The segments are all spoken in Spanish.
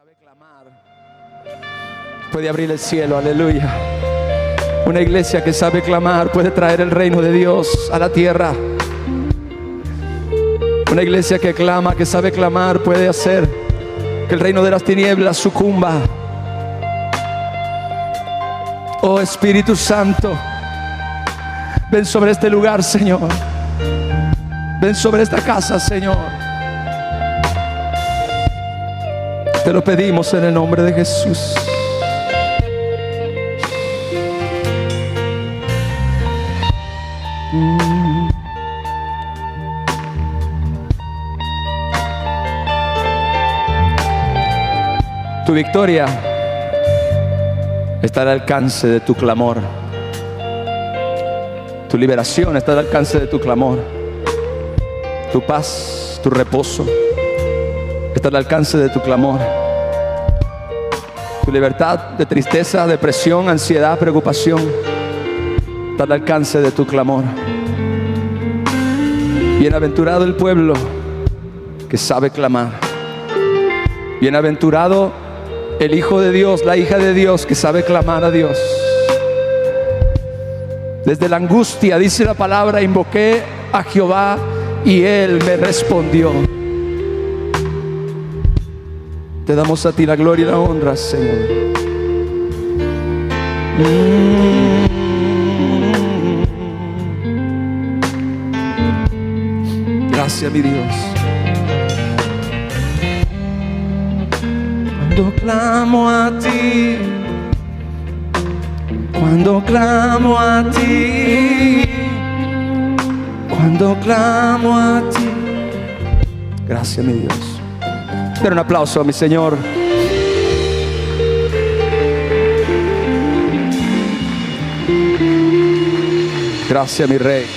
sabe clamar puede abrir el cielo, aleluya. Una iglesia que sabe clamar puede traer el reino de Dios a la tierra. Una iglesia que clama, que sabe clamar, puede hacer que el reino de las tinieblas sucumba. Oh Espíritu Santo, ven sobre este lugar, Señor. Ven sobre esta casa, Señor. Te lo pedimos en el nombre de Jesús. Tu victoria está al alcance de tu clamor. Tu liberación está al alcance de tu clamor. Tu paz, tu reposo está al alcance de tu clamor. Tu libertad de tristeza, depresión, ansiedad, preocupación está al alcance de tu clamor. Bienaventurado el pueblo que sabe clamar. Bienaventurado el Hijo de Dios, la hija de Dios que sabe clamar a Dios. Desde la angustia, dice la palabra, invoqué a Jehová y Él me respondió. Te damos a ti la gloria y la honra, Señor. Gracias, mi Dios. Cuando clamo a ti, cuando clamo a ti, cuando clamo a ti. Gracias, mi Dios. Den un aplauso a mi Señor. Gracias, mi Rey.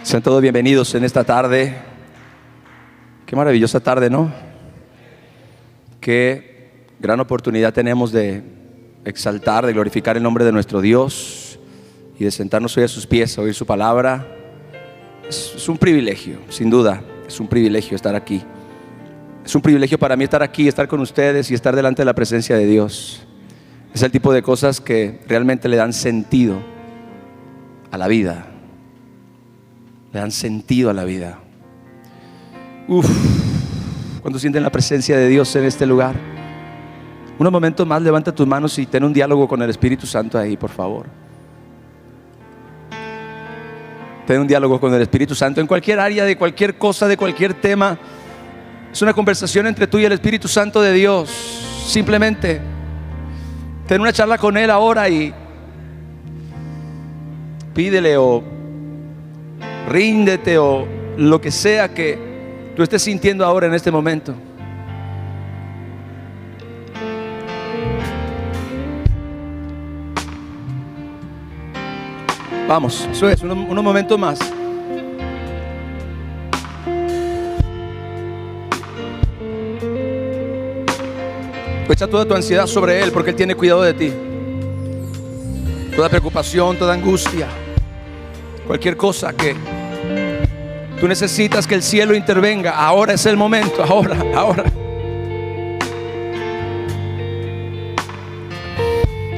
Sean todos bienvenidos en esta tarde. Qué maravillosa tarde, ¿no? Qué gran oportunidad tenemos de exaltar, de glorificar el nombre de nuestro Dios y de sentarnos hoy a sus pies, a oír su palabra. Es un privilegio, sin duda. Es un privilegio estar aquí. Es un privilegio para mí estar aquí, estar con ustedes y estar delante de la presencia de Dios. Es el tipo de cosas que realmente le dan sentido a la vida. Le dan sentido a la vida. Cuando sienten la presencia de Dios en este lugar, unos momentos más, levanta tus manos y ten un diálogo con el Espíritu Santo ahí, por favor. Ten un diálogo con el Espíritu Santo en cualquier área, de cualquier cosa, de cualquier tema. Es una conversación entre tú y el Espíritu Santo de Dios. Simplemente ten una charla con Él ahora y pídele o ríndete o lo que sea que tú estés sintiendo ahora en este momento. Vamos, eso es, unos momentos más. Echa toda tu ansiedad sobre Él porque Él tiene cuidado de ti. Toda preocupación, toda angustia, cualquier cosa que tú necesitas que el cielo intervenga, ahora es el momento, ahora.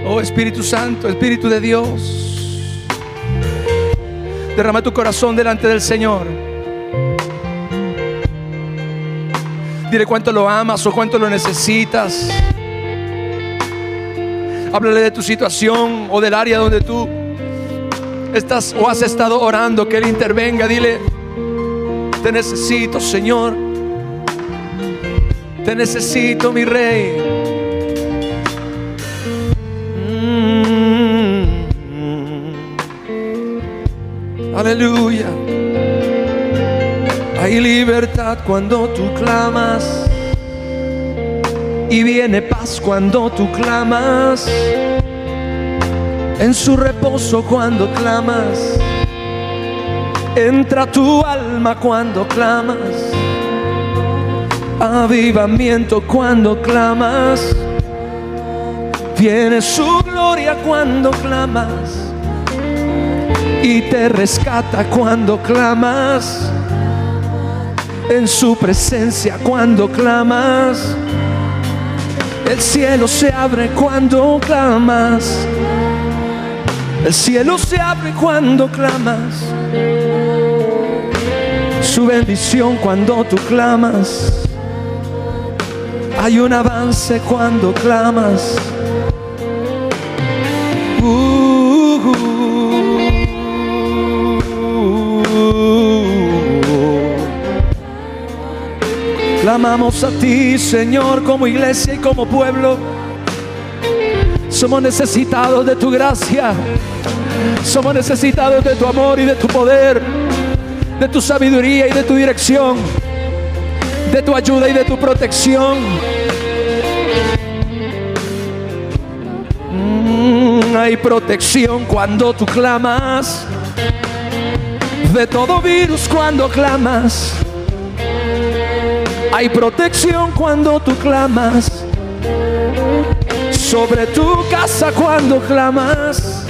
Oh Espíritu Santo, Espíritu de Dios, derrama tu corazón delante del Señor. Dile cuánto lo amas o cuánto lo necesitas. Háblale de tu situación o del área donde tú estás o has estado orando, que Él intervenga. Dile: te necesito, Señor. Te necesito, mi Rey. Aleluya. Hay libertad cuando tú clamas y viene paz cuando tú clamas. En su reposo cuando clamas, entra tu alma cuando clamas. Avivamiento cuando clamas. Viene su gloria cuando clamas. y te rescata cuando clamas. En su presencia cuando clamas. El cielo se abre cuando clamas. El cielo se abre cuando clamas. Su bendición cuando tú clamas. Hay un avance cuando clamas. Clamamos a ti, Señor, como iglesia y como pueblo. Somos necesitados de tu gracia. Somos necesitados de tu amor y de tu poder, de tu sabiduría y de tu dirección, de tu ayuda y de tu protección. Hay protección cuando tú clamas. De todo virus cuando clamas. Hay protección cuando tú clamas. Sobre tu casa cuando clamas.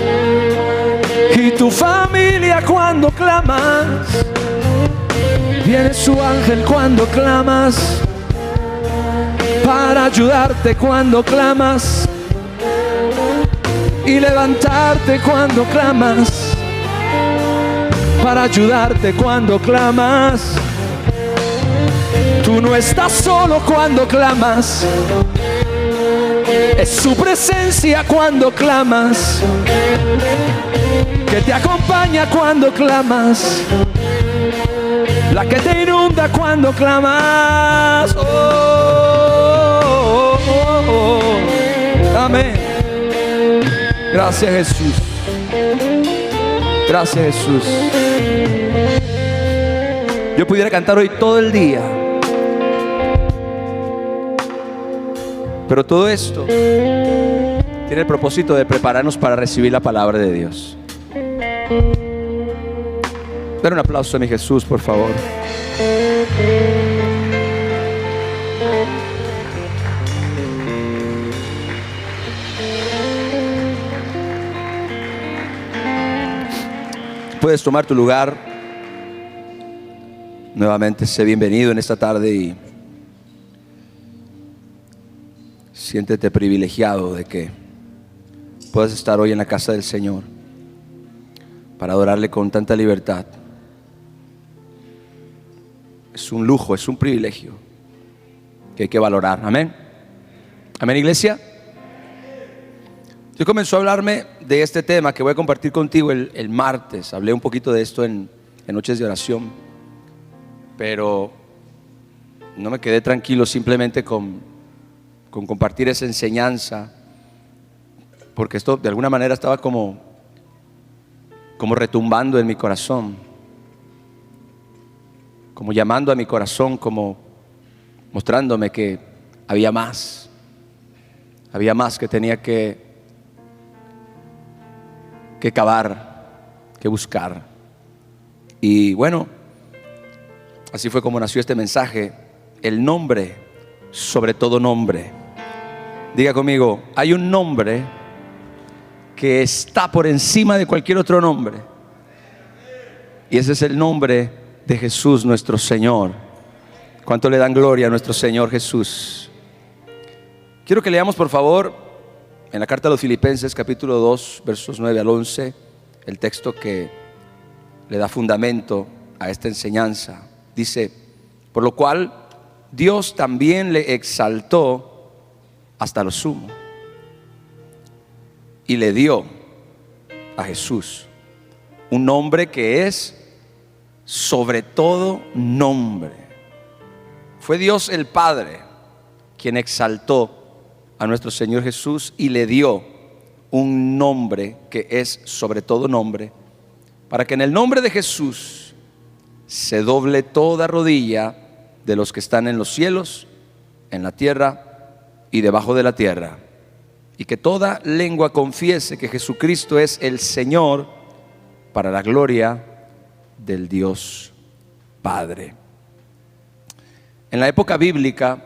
Y tu familia cuando clamas. Viene su ángel cuando clamas. Para ayudarte cuando clamas. Y levantarte cuando clamas. Para ayudarte cuando clamas. Tú no estás solo cuando clamas. Es su presencia cuando clamas, que te acompaña cuando clamas, la que te inunda cuando clamas. Oh, oh, oh, oh. Amén. Gracias, Jesús. Gracias, Jesús. Yo pudiera cantar hoy todo el día, pero todo esto tiene el propósito de prepararnos para recibir la palabra de Dios. Dar un aplauso a mi Jesús, por favor. Puedes tomar tu lugar. Nuevamente, sé bienvenido en esta tarde y siéntete privilegiado de que puedas estar hoy en la casa del Señor para adorarle con tanta libertad. Es un lujo, es un privilegio que hay que valorar. Amén. Amén, iglesia. Yo comenzó a hablarme de este tema que voy a compartir contigo el martes. Hablé un poquito de esto en noches de oración, pero no me quedé tranquilo simplemente con compartir esa enseñanza, porque esto de alguna manera estaba como retumbando en mi corazón, como llamando a mi corazón, como mostrándome que había más que tenía que cavar, que buscar. Y bueno, así fue como nació este mensaje: el nombre sobre todo nombre. Diga conmigo: hay un nombre que está por encima de cualquier otro nombre, y ese es el nombre de Jesús nuestro Señor. ¿Cuánto le dan gloria a nuestro Señor Jesús? Quiero que leamos, por favor, en la carta a los Filipenses, capítulo 2, versos 9 al 11, el texto que le da fundamento a esta enseñanza. Dice: por lo cual Dios también le exaltó hasta lo sumo y le dio a Jesús un nombre que es sobre todo nombre. Fue Dios el Padre quien exaltó a nuestro Señor Jesús y le dio un nombre que es sobre todo nombre, para que en el nombre de Jesús se doble toda rodilla de los que están en los cielos, en la tierra y debajo de la tierra, y que toda lengua confiese que Jesucristo es el Señor, para la gloria del Dios Padre. En la época bíblica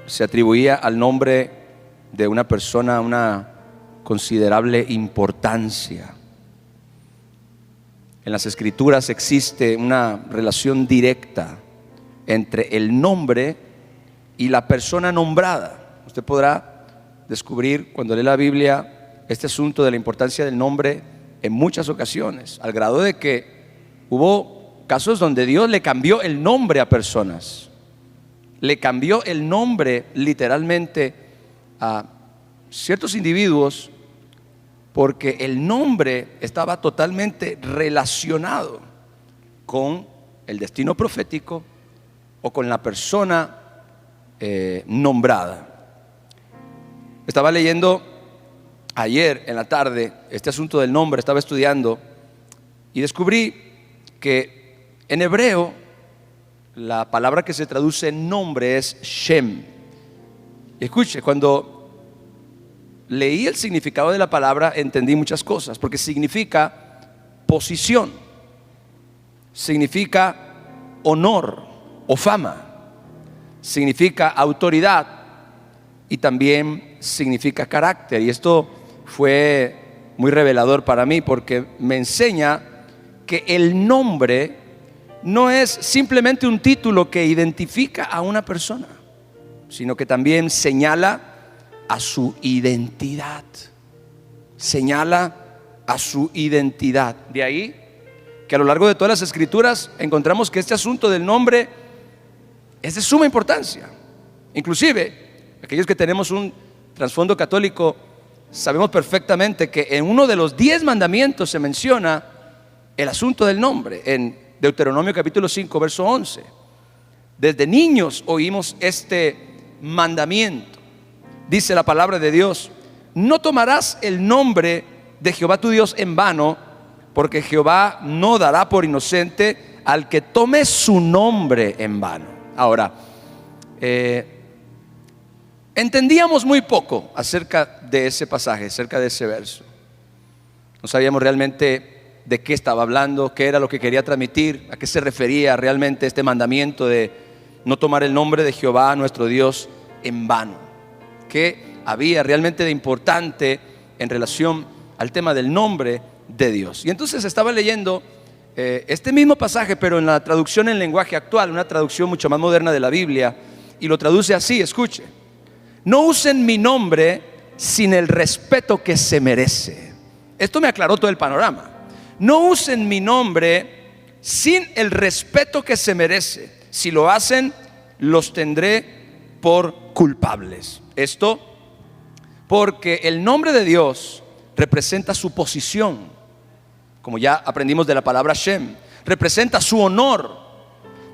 se atribuía al nombre de una persona una considerable importancia. En las Escrituras existe una relación directa entre el nombre y la persona nombrada. Usted podrá descubrir cuando lee la Biblia este asunto de la importancia del nombre en muchas ocasiones, al grado de que hubo casos donde Dios le cambió el nombre a personas. Le cambió el nombre literalmente a ciertos individuos porque el nombre estaba totalmente relacionado con el destino profético o con la persona nombrada. Estaba leyendo ayer en la tarde este asunto del nombre, estaba estudiando y descubrí que en hebreo la palabra que se traduce en nombre es Shem. Y escuche, cuando leí el significado de la palabra entendí muchas cosas, porque significa posición, significa honor o fama, significa autoridad y también significa carácter. Y esto fue muy revelador para mí porque me enseña que el nombre no es simplemente un título que identifica a una persona, sino que también señala a su identidad. Señala a su identidad. De ahí que a lo largo de todas las Escrituras encontramos que este asunto del nombre es de suma importancia. Inclusive, aquellos que tenemos un trasfondo católico sabemos perfectamente que en uno de los 10 mandamientos se menciona el asunto del nombre, en Deuteronomio capítulo 5, verso 11. Desde niños oímos este mandamiento. Dice la palabra de Dios: no tomarás el nombre de Jehová tu Dios en vano, porque Jehová no dará por inocente al que tome su nombre en vano. Ahora, entendíamos muy poco acerca de ese pasaje, acerca de ese verso. No sabíamos realmente de qué estaba hablando, qué era lo que quería transmitir, a qué se refería realmente este mandamiento de no tomar el nombre de Jehová nuestro Dios en vano. ¿Qué había realmente de importante en relación al tema del nombre de Dios? Y entonces estaba leyendo este mismo pasaje, pero en la traducción en lenguaje actual, una traducción mucho más moderna de la Biblia, y lo traduce así, escuche: no usen mi nombre sin el respeto que se merece. Esto me aclaró todo el panorama. No usen mi nombre sin el respeto que se merece. Si lo hacen, los tendré por culpables. Esto porque el nombre de Dios representa su posición, como ya aprendimos de la palabra Shem. Representa su honor,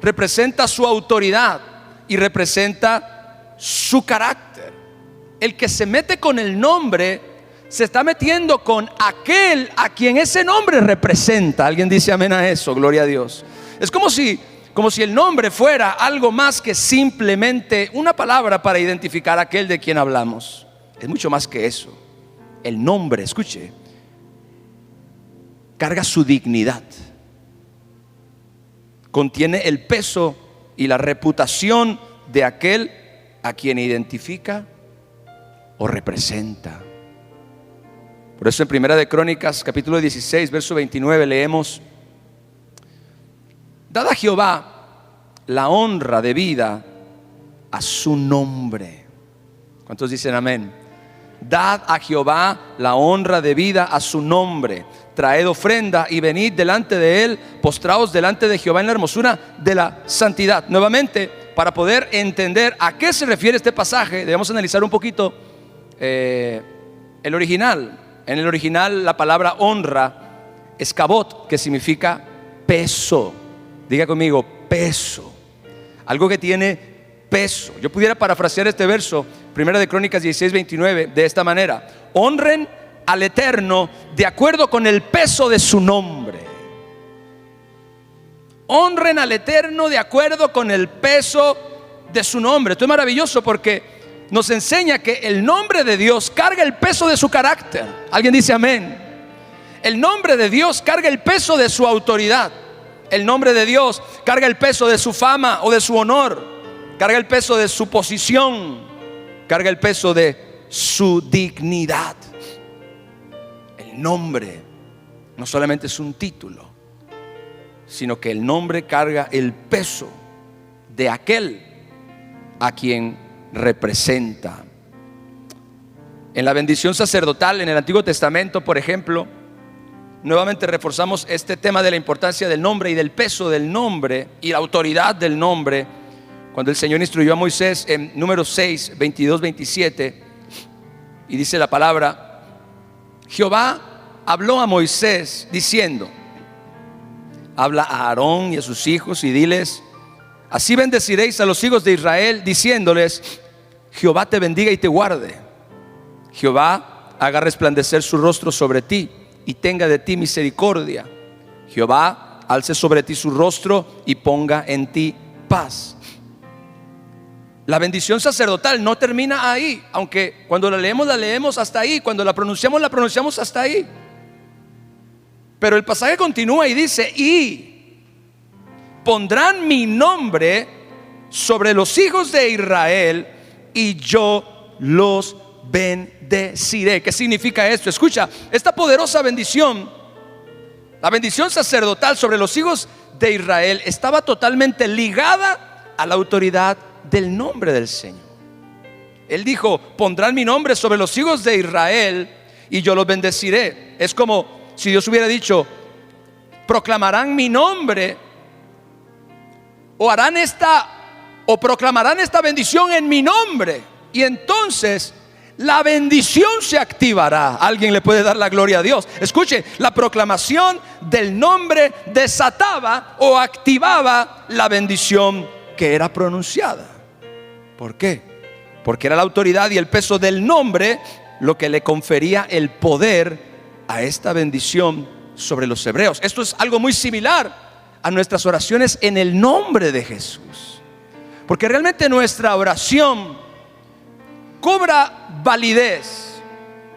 representa su autoridad y representa su carácter. El que se mete con el nombre se está metiendo con aquel a quien ese nombre representa. Alguien dice amén a eso, gloria a Dios. Es como si el nombre fuera algo más que simplemente una palabra para identificar a aquel de quien hablamos. Es mucho más que eso. El nombre, escuche, carga su dignidad, contiene el peso y la reputación de aquel a quien identifica o representa. Por eso en Primera de Crónicas capítulo 16 verso 29 leemos: dad a Jehová la honra debida a su nombre. ¿Cuántos dicen amén? Dad a Jehová la honra debida a su nombre. Traed ofrenda y venid delante de él, postraos delante de Jehová en la hermosura de la santidad. Nuevamente, para poder entender a qué se refiere este pasaje, debemos analizar un poquito el original. En el original la palabra honra es kabot, que significa peso. Diga conmigo, peso. Algo que tiene peso. Yo pudiera parafrasear este verso, Primera de Crónicas 16, 29, de esta manera: honren al Eterno de acuerdo con el peso de su nombre. Honren al Eterno de acuerdo con el peso de su nombre. Esto es maravilloso porque nos enseña que el nombre de Dios carga el peso de su carácter. ¿Alguien dice amén? El nombre de Dios carga el peso de su autoridad. El nombre de Dios carga el peso de su fama o de su honor. Carga el peso de su posición. Carga el peso de su dignidad. El nombre no solamente es un título, sino que el nombre carga el peso de aquel a quien representa. En la bendición sacerdotal en el Antiguo Testamento, por ejemplo, nuevamente reforzamos este tema de la importancia del nombre y del peso del nombre y la autoridad del nombre. Cuando el Señor instruyó a Moisés en Números 6, 22, 27, y dice la palabra: Jehová habló a Moisés diciendo: habla a Aarón y a sus hijos y diles: así bendeciréis a los hijos de Israel, diciéndoles: Jehová te bendiga y te guarde. Jehová haga resplandecer su rostro sobre ti y tenga de ti misericordia. Jehová alce sobre ti su rostro y ponga en ti paz. La bendición sacerdotal no termina ahí, aunque cuando la leemos hasta ahí, cuando la pronunciamos hasta ahí. Pero el pasaje continúa y dice: y pondrán mi nombre sobre los hijos de Israel y yo los bendeciré. ¿Qué significa esto? Escucha, esta poderosa bendición, la bendición sacerdotal sobre los hijos de Israel, estaba totalmente ligada a la autoridad del nombre del Señor. Él dijo: pondrán mi nombre sobre los hijos de Israel y yo los bendeciré. Es como si Dios hubiera dicho: proclamarán mi nombre, o proclamarán esta bendición en mi nombre, y entonces la bendición se activará. Alguien le puede dar la gloria a Dios. Escuche, la proclamación del nombre desataba o activaba la bendición que era pronunciada. ¿Por qué? Porque era la autoridad y el peso del nombre lo que le confería el poder a esta bendición sobre los hebreos. Esto es algo muy similar a nuestras oraciones en el nombre de Jesús, porque realmente nuestra oración cobra validez,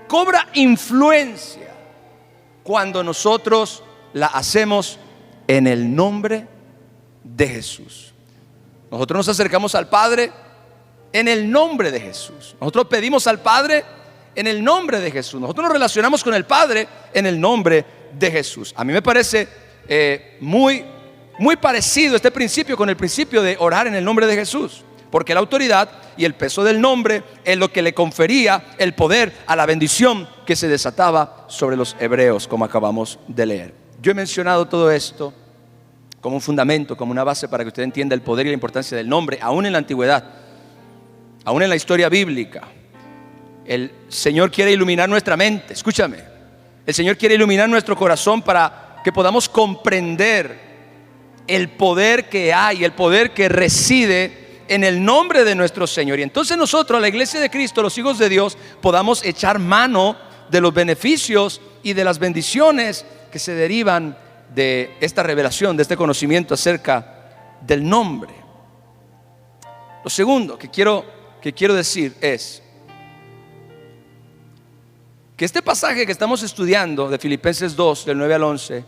cobra influencia cuando nosotros la hacemos en el nombre de Jesús. Nosotros nos acercamos al Padre en el nombre de Jesús. Nosotros pedimos al Padre en el nombre de Jesús. Nosotros nos relacionamos con el Padre en el nombre de Jesús. A mí me parece muy parecido este principio con el principio de orar en el nombre de Jesús, porque la autoridad y el peso del nombre es lo que le confería el poder a la bendición que se desataba sobre los hebreos, como acabamos de leer. Yo he mencionado todo esto como un fundamento, como una base para que usted entienda el poder y la importancia del nombre, aún en la antigüedad, aún en la historia bíblica. El Señor quiere iluminar nuestra mente, escúchame. El Señor quiere iluminar nuestro corazón para que podamos comprender el poder que hay, el poder que reside en el nombre de nuestro Señor. Y entonces nosotros, la iglesia de Cristo, los hijos de Dios, podamos echar mano de los beneficios y de las bendiciones que se derivan de esta revelación, de este conocimiento acerca del nombre. Lo segundo que quiero decir es que este pasaje que estamos estudiando de Filipenses 2, del 9 al 11,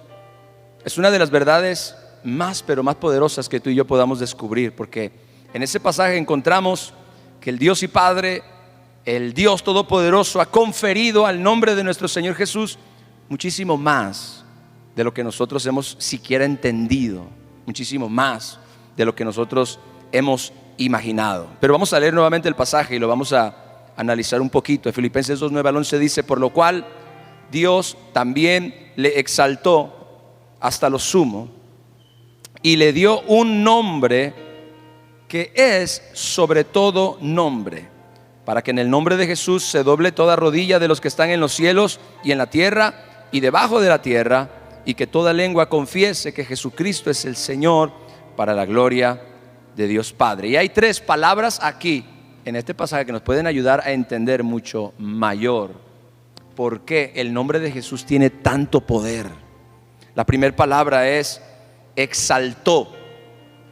es una de las verdades más poderosas que tú y yo podamos descubrir, porque en ese pasaje encontramos que el Dios y Padre, el Dios Todopoderoso, ha conferido al nombre de nuestro Señor Jesús muchísimo más de lo que nosotros hemos siquiera entendido, muchísimo más de lo que nosotros hemos imaginado. Pero vamos a leer nuevamente el pasaje y lo vamos a analizar un poquito. En Filipenses 2, 9 al 11 dice: por lo cual Dios también le exaltó hasta lo sumo y le dio un nombre que es sobre todo nombre, para que en el nombre de Jesús se doble toda rodilla de los que están en los cielos y en la tierra y debajo de la tierra, y que toda lengua confiese que Jesucristo es el Señor, para la gloria de Dios Padre. Y hay tres palabras aquí en este pasaje que nos pueden ayudar a entender mucho mayor por qué el nombre de Jesús tiene tanto poder. La primera palabra es exaltó.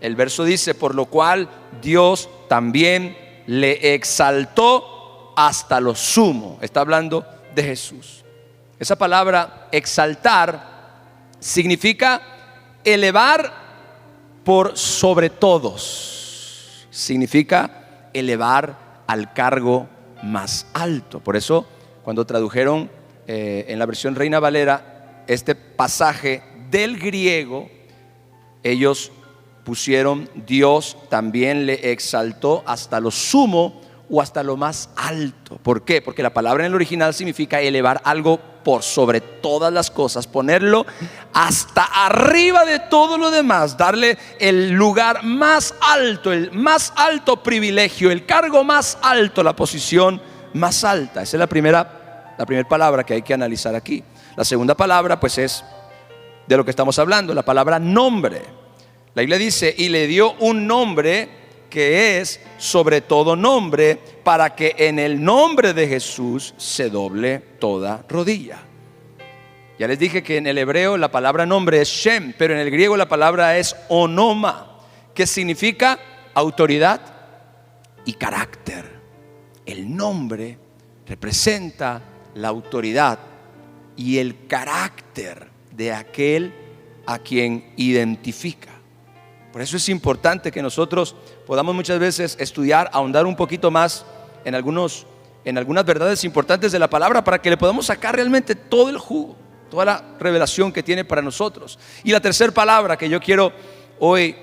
El verso dice: por lo cual Dios también le exaltó hasta lo sumo. Está hablando de Jesús. Esa palabra exaltar significa elevar por sobre todos. Significa elevar al cargo más alto. Por eso, cuando tradujeron en la versión Reina Valera este pasaje del griego, ellos pusieron Dios también le exaltó hasta lo sumo o hasta lo más alto. ¿Por qué? Porque la palabra en el original significa elevar algo por sobre todas las cosas, ponerlo hasta arriba de todo lo demás, darle el lugar más alto, el más alto privilegio, el cargo más alto, la posición más alta. Esa es la primera palabra que hay que analizar aquí. La segunda palabra pues es de lo que estamos hablando, la palabra nombre. La Biblia dice, y le dio un nombre que es sobre todo nombre, para que en el nombre de Jesús se doble toda rodilla. Ya les dije que en el hebreo la palabra nombre es Shem, pero en el griego la palabra es onoma, que significa autoridad y carácter. El nombre representa la autoridad y el carácter de aquel a quien identifica. Por eso es importante que nosotros podamos muchas veces estudiar, ahondar un poquito más en algunas verdades importantes de la palabra, para que le podamos sacar realmente todo el jugo, toda la revelación que tiene para nosotros. Y la tercera palabra que yo quiero hoy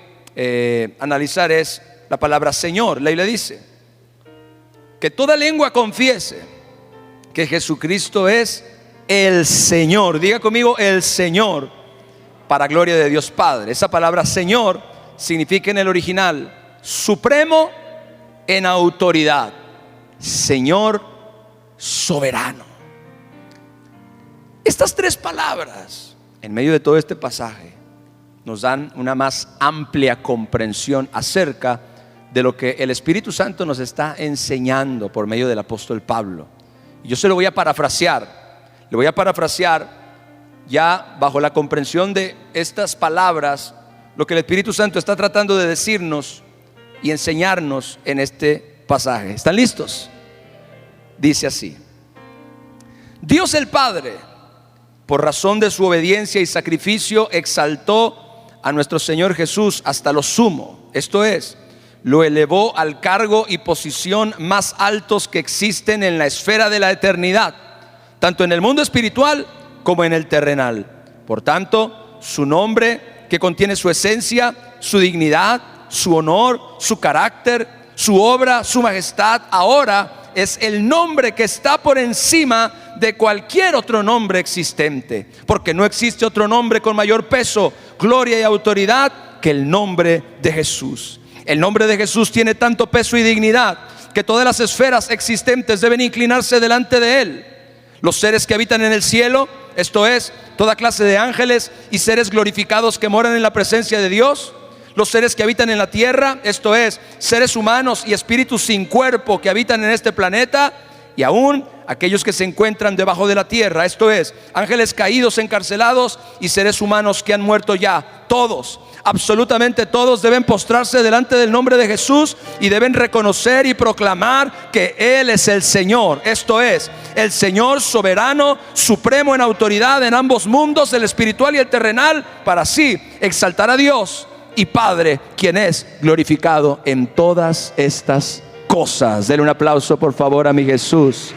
analizar es la palabra Señor. La Biblia dice que toda lengua confiese que Jesucristo es el Señor. Diga conmigo, el Señor, para gloria de Dios Padre. Esa palabra Señor significa en el original supremo en autoridad, Señor soberano. Estas tres palabras en medio de todo este pasaje nos dan una más amplia comprensión acerca de lo que el Espíritu Santo nos está enseñando por medio del apóstol Pablo. Y yo se lo voy a parafrasear. Le voy a parafrasear ya bajo la comprensión de estas palabras, lo que el Espíritu Santo está tratando de decirnos y enseñarnos en este pasaje. ¿Están listos? Dice así: Dios el Padre, por razón de su obediencia y sacrificio, exaltó a nuestro Señor Jesús hasta lo sumo. Esto es, lo elevó al cargo y posición más altos que existen en la esfera de la eternidad, tanto en el mundo espiritual como en el terrenal. Por tanto, su nombre, que contiene su esencia, su dignidad, su honor, su carácter, su obra, su majestad, ahora es el nombre que está por encima de cualquier otro nombre existente, porque no existe otro nombre con mayor peso, gloria y autoridad que el nombre de Jesús. El nombre de Jesús tiene tanto peso y dignidad que todas las esferas existentes deben inclinarse delante de él. Los seres que habitan en el cielo, esto es, toda clase de ángeles y seres glorificados que moran en la presencia de Dios. Los seres que habitan en la tierra, esto es, seres humanos y espíritus sin cuerpo que habitan en este planeta. Y aún aquellos que se encuentran debajo de la tierra, esto es, ángeles caídos, encarcelados y seres humanos que han muerto ya. Todos, absolutamente todos deben postrarse delante del nombre de Jesús y deben reconocer y proclamar que Él es el Señor. Esto es, el Señor soberano, supremo en autoridad en ambos mundos, el espiritual y el terrenal, para así exaltar a Dios y Padre, quien es glorificado en todas estas cosas. Denle un aplauso por favor a mi Jesús.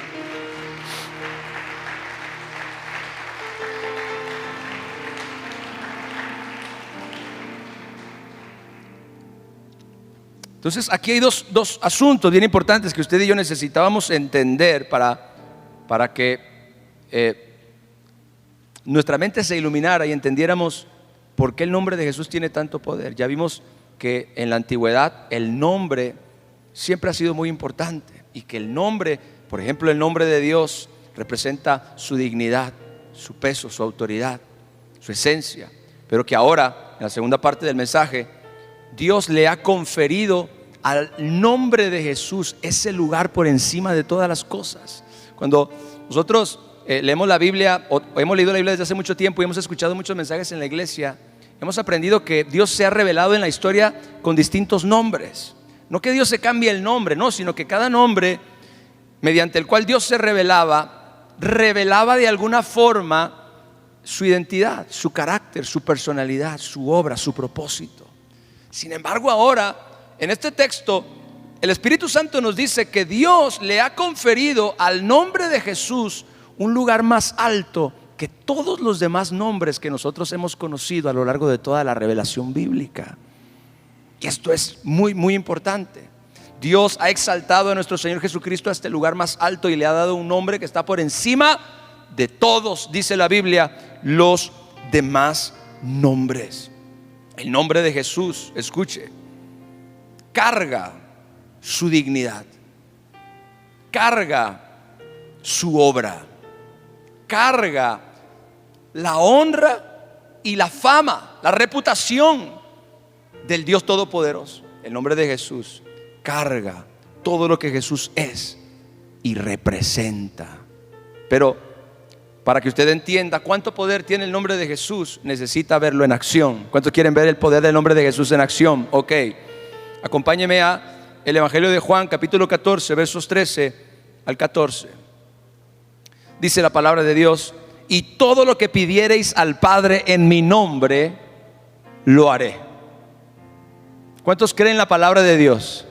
Entonces aquí hay dos asuntos bien importantes que usted y yo necesitábamos entender para que nuestra mente se iluminara y entendiéramos por qué el nombre de Jesús tiene tanto poder. Ya vimos que en la antigüedad el nombre siempre ha sido muy importante, y que el nombre, por ejemplo el nombre de Dios, representa su dignidad, su peso, su autoridad, su esencia. Pero que ahora, en la segunda parte del mensaje, Dios le ha conferido al nombre de Jesús ese lugar por encima de todas las cosas. Cuando nosotros leemos la Biblia, o hemos leído la Biblia desde hace mucho tiempo y hemos escuchado muchos mensajes en la iglesia, hemos aprendido que Dios se ha revelado en la historia con distintos nombres. No que Dios se cambie el nombre, no, sino que cada nombre mediante el cual Dios se revelaba de alguna forma su identidad, su carácter, su personalidad, su obra, su propósito. Sin embargo, ahora en este texto el Espíritu Santo nos dice que Dios le ha conferido al nombre de Jesús un lugar más alto que todos los demás nombres que nosotros hemos conocido a lo largo de toda la revelación bíblica. Y esto es muy, muy importante. Dios ha exaltado a nuestro Señor Jesucristo a este lugar más alto y le ha dado un nombre que está por encima de todos, dice la Biblia, los demás nombres. El nombre de Jesús, escuche, carga su dignidad, carga su obra, carga la honra y la fama, la reputación del Dios Todopoderoso. El nombre de Jesús carga todo lo que Jesús es y representa. Pero para que usted entienda cuánto poder tiene el nombre de Jesús, necesita verlo en acción. ¿Cuántos quieren ver el poder del nombre de Jesús en acción? Ok, acompáñeme a el Evangelio de Juan, capítulo 14, versos 13 al 14. Dice la palabra de Dios: y todo lo que pidiereis al Padre en mi nombre, lo haré. ¿Cuántos creen la palabra de Dios?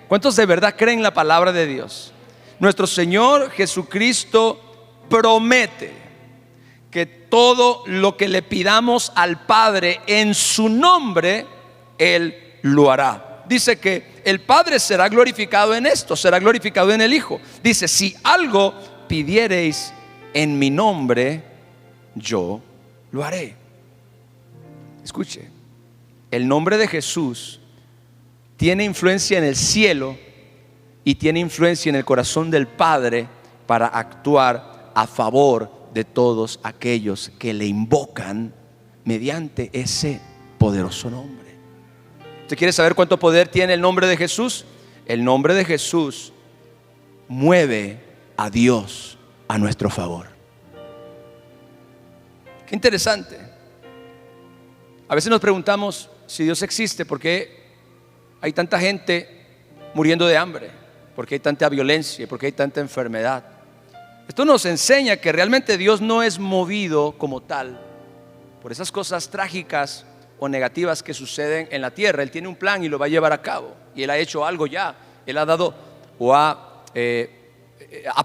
¿Cuántos de verdad creen la palabra de Dios? Nuestro Señor Jesucristo promete que todo lo que le pidamos al Padre en su nombre, Él lo hará. Dice que el Padre será glorificado en esto, será glorificado en el Hijo. Dice: si algo pidiereis en mi nombre, yo lo haré. Escuche, el nombre de Jesús tiene influencia en el cielo y tiene influencia en el corazón del Padre para actuar a favor de todos aquellos que le invocan mediante ese poderoso nombre. ¿Usted quiere saber cuánto poder tiene el nombre de Jesús? El nombre de Jesús mueve a Dios a nuestro favor. Qué interesante. A veces nos preguntamos si Dios existe, ¿por qué hay tanta gente muriendo de hambre? ¿Por qué hay tanta violencia? ¿Por qué hay tanta enfermedad? Esto nos enseña que realmente Dios no es movido como tal por esas cosas trágicas o negativas que suceden en la tierra. Él tiene un plan y lo va a llevar a cabo. Y Él ha hecho algo ya. Él ha dado o ha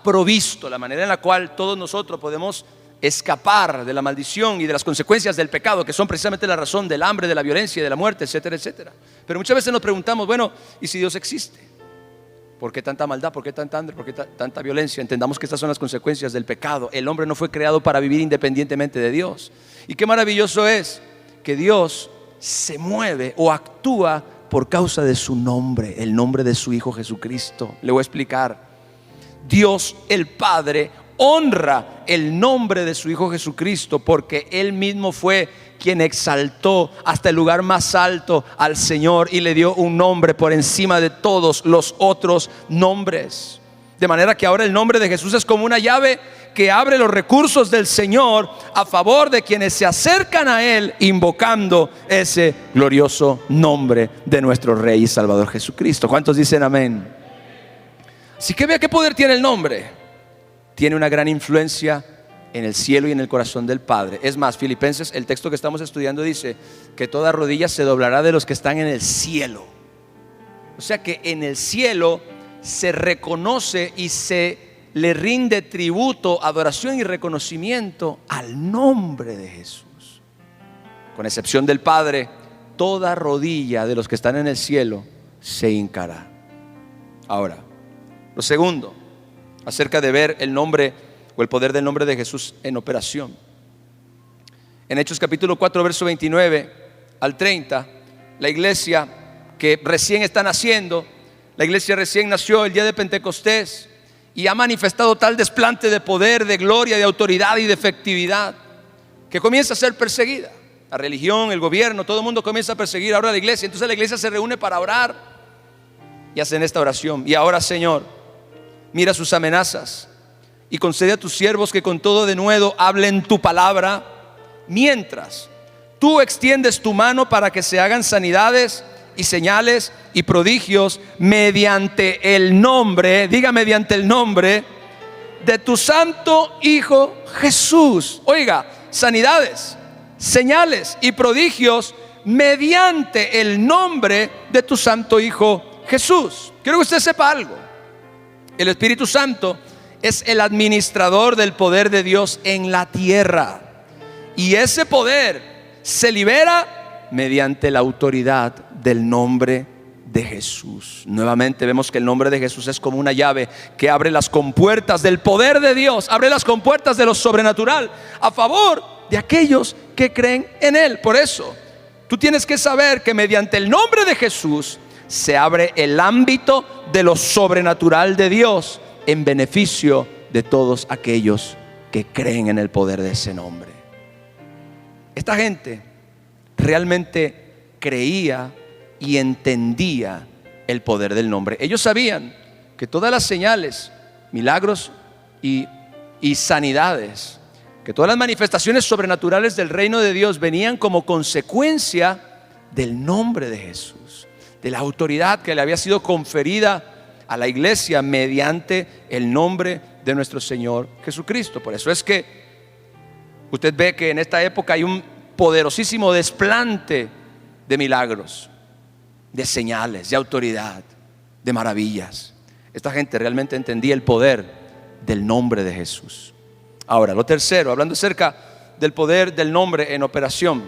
provisto la manera en la cual todos nosotros podemos escapar de la maldición y de las consecuencias del pecado, que son precisamente la razón del hambre, de la violencia, de la muerte, etcétera, etcétera. Pero muchas veces nos preguntamos, bueno, ¿y si Dios existe? ¿Por qué tanta maldad? ¿Por qué tanta hambre? ¿Por qué tanta violencia? Entendamos que estas son las consecuencias del pecado. El hombre no fue creado para vivir independientemente de Dios. Y qué maravilloso es que Dios se mueve o actúa por causa de su nombre, el nombre de su Hijo Jesucristo. Le voy a explicar. Dios el Padre honra el nombre de su Hijo Jesucristo porque Él mismo fue quien exaltó hasta el lugar más alto al Señor y le dio un nombre por encima de todos los otros nombres. De manera que ahora el nombre de Jesús es como una llave que abre los recursos del Señor a favor de quienes se acercan a Él invocando ese glorioso nombre de nuestro Rey y Salvador Jesucristo. ¿Cuántos dicen amén? Así que vea qué poder tiene el nombre. Tiene una gran influencia en el cielo y en el corazón del Padre. Es más, Filipenses, el texto que estamos estudiando, dice que toda rodilla se doblará de los que están en el cielo. O sea que en el cielo se reconoce y se le rinde tributo, adoración y reconocimiento al nombre de Jesús. Con excepción del Padre, toda rodilla de los que están en el cielo se hincará. Ahora, lo segundo, acerca de ver el nombre o el poder del nombre de Jesús en operación. En Hechos capítulo 4, verso 29 al 30, la iglesia que recién está naciendo, la iglesia recién nació el día de Pentecostés y ha manifestado tal desplante de poder, de gloria, de autoridad y de efectividad que comienza a ser perseguida. La religión, el gobierno, todo el mundo comienza a perseguir ahora a la iglesia. Entonces la iglesia se reúne para orar y hacen esta oración: y ahora, Señor, mira sus amenazas y concede a tus siervos que con todo denuedo hablen tu palabra, mientras tú extiendes tu mano para que se hagan sanidades y señales y prodigios mediante el nombre, diga, mediante el nombre de tu santo Hijo Jesús. Oiga, sanidades, señales y prodigios mediante el nombre de tu santo Hijo Jesús. Quiero que usted sepa algo. El Espíritu Santo es el administrador del poder de Dios en la tierra. Y ese poder se libera mediante la autoridad del nombre de Jesús. Nuevamente vemos que el nombre de Jesús es como una llave que abre las compuertas del poder de Dios, abre las compuertas de lo sobrenatural a favor de aquellos que creen en Él. Por eso, tú tienes que saber que mediante el nombre de Jesús se abre el ámbito de lo sobrenatural de Dios en beneficio de todos aquellos que creen en el poder de ese nombre. Esta gente realmente creía y entendía el poder del nombre. Ellos sabían que todas las señales, milagros y sanidades, que todas las manifestaciones sobrenaturales del reino de Dios venían como consecuencia del nombre de Jesús, de la autoridad que le había sido conferida a la iglesia mediante el nombre de nuestro Señor Jesucristo. Por eso es que usted ve que en esta época hay un poderosísimo desplante de milagros, de señales, de autoridad, de maravillas. Esta gente realmente entendía el poder del nombre de Jesús. Ahora, lo tercero, hablando acerca del poder del nombre en operación,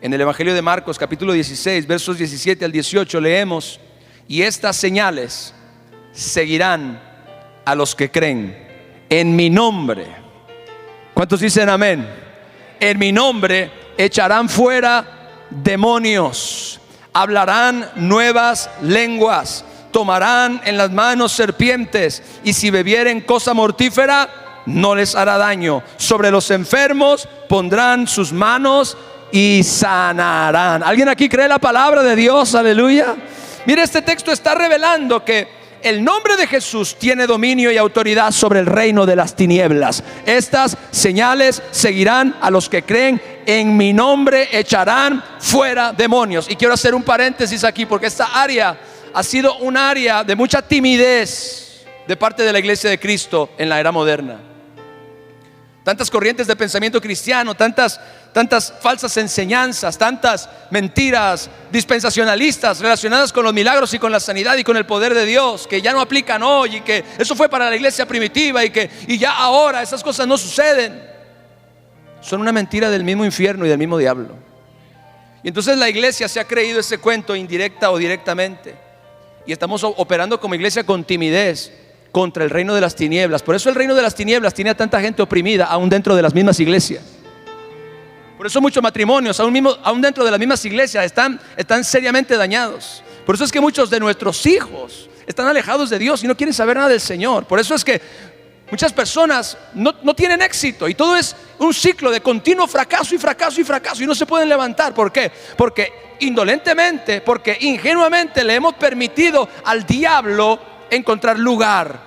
en el Evangelio de Marcos capítulo 16 versos 17 al 18 leemos: y estas señales seguirán a los que creen en mi nombre. ¿Cuántos dicen amén? En mi nombre echarán fuera demonios, hablarán nuevas lenguas, tomarán en las manos serpientes, y si bebieren cosa mortífera no les hará daño. Sobre los enfermos pondrán sus manos y sanarán. ¿Alguien aquí cree la palabra de Dios? Aleluya. Mire, este texto está revelando que el nombre de Jesús tiene dominio y autoridad sobre el reino de las tinieblas. Estas señales seguirán a los que creen en mi nombre, echarán fuera demonios. Y quiero hacer un paréntesis aquí, porque esta área ha sido un área de mucha timidez de parte de la iglesia de Cristo en la era moderna. Tantas corrientes de pensamiento cristiano, tantas falsas enseñanzas, tantas mentiras dispensacionalistas relacionadas con los milagros y con la sanidad y con el poder de Dios, que ya no aplican hoy, y que eso fue para la iglesia primitiva, y ya ahora esas cosas no suceden. Son una mentira del mismo infierno y del mismo diablo. Y entonces la iglesia se ha creído ese cuento indirecta o directamente, y estamos operando como iglesia con timidez contra el reino de las tinieblas. Por eso el reino de las tinieblas tiene a tanta gente oprimida aún dentro de las mismas iglesias. Por eso muchos matrimonios aún dentro de las mismas iglesias están seriamente dañados. Por eso es que muchos de nuestros hijos están alejados de Dios y no quieren saber nada del Señor. Por eso es que muchas personas no tienen éxito, y todo es un ciclo de continuo fracaso y fracaso y fracaso, y no se pueden levantar. ¿Por qué? Porque indolentemente, porque ingenuamente le hemos permitido al diablo encontrar lugar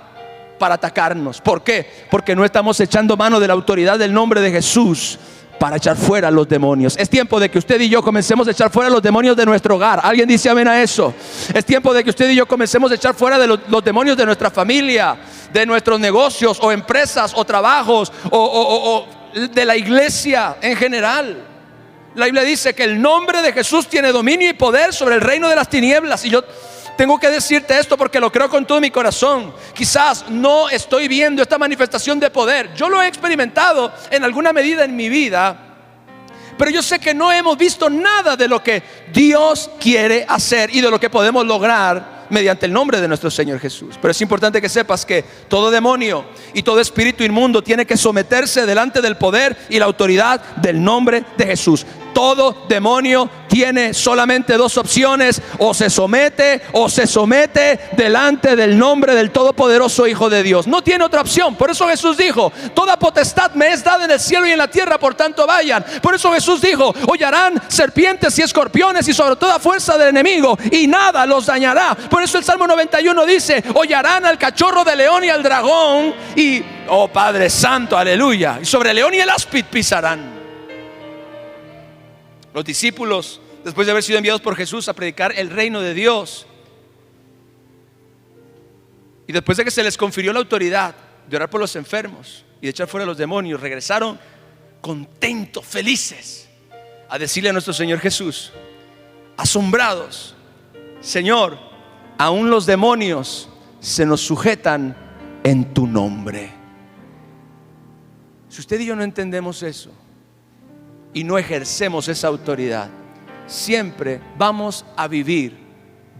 para atacarnos. ¿Por qué? Porque no estamos echando mano de la autoridad del nombre de Jesús para echar fuera los demonios. Es tiempo de que usted y yo comencemos a echar fuera los demonios de nuestro hogar. ¿Alguien dice amén a eso? Es tiempo de que usted y yo comencemos a echar fuera de los demonios de nuestra familia, de nuestros negocios o empresas o trabajos o de la iglesia en general. La Biblia dice que el nombre de Jesús tiene dominio y poder sobre el reino de las tinieblas. Y yo tengo que decirte esto porque lo creo con todo mi corazón. Quizás no estoy viendo esta manifestación de poder. Yo lo he experimentado en alguna medida en mi vida, pero yo sé que no hemos visto nada de lo que Dios quiere hacer y de lo que podemos lograr mediante el nombre de nuestro Señor Jesús. Pero es importante que sepas que todo demonio y todo espíritu inmundo tiene que someterse delante del poder y la autoridad del nombre de Jesús. Todo demonio tiene solamente dos opciones: o se somete delante del nombre del todopoderoso Hijo de Dios. No tiene otra opción. Por eso Jesús dijo: toda potestad me es dada en el cielo y en la tierra, por tanto vayan. Por eso Jesús dijo: hollarán serpientes y escorpiones y sobre toda fuerza del enemigo, y nada los dañará. Por eso el Salmo 91 dice: hollarán al cachorro de león y al dragón, y, oh Padre Santo, aleluya, y sobre el león y el áspid pisarán. Los discípulos, después de haber sido enviados por Jesús a predicar el reino de Dios, y después de que se les confirió la autoridad de orar por los enfermos y de echar fuera a los demonios, regresaron contentos, felices, a decirle a nuestro Señor Jesús, asombrados: Señor, aún los demonios se nos sujetan en tu nombre. Si usted y yo no entendemos eso y no ejercemos esa autoridad, siempre vamos a vivir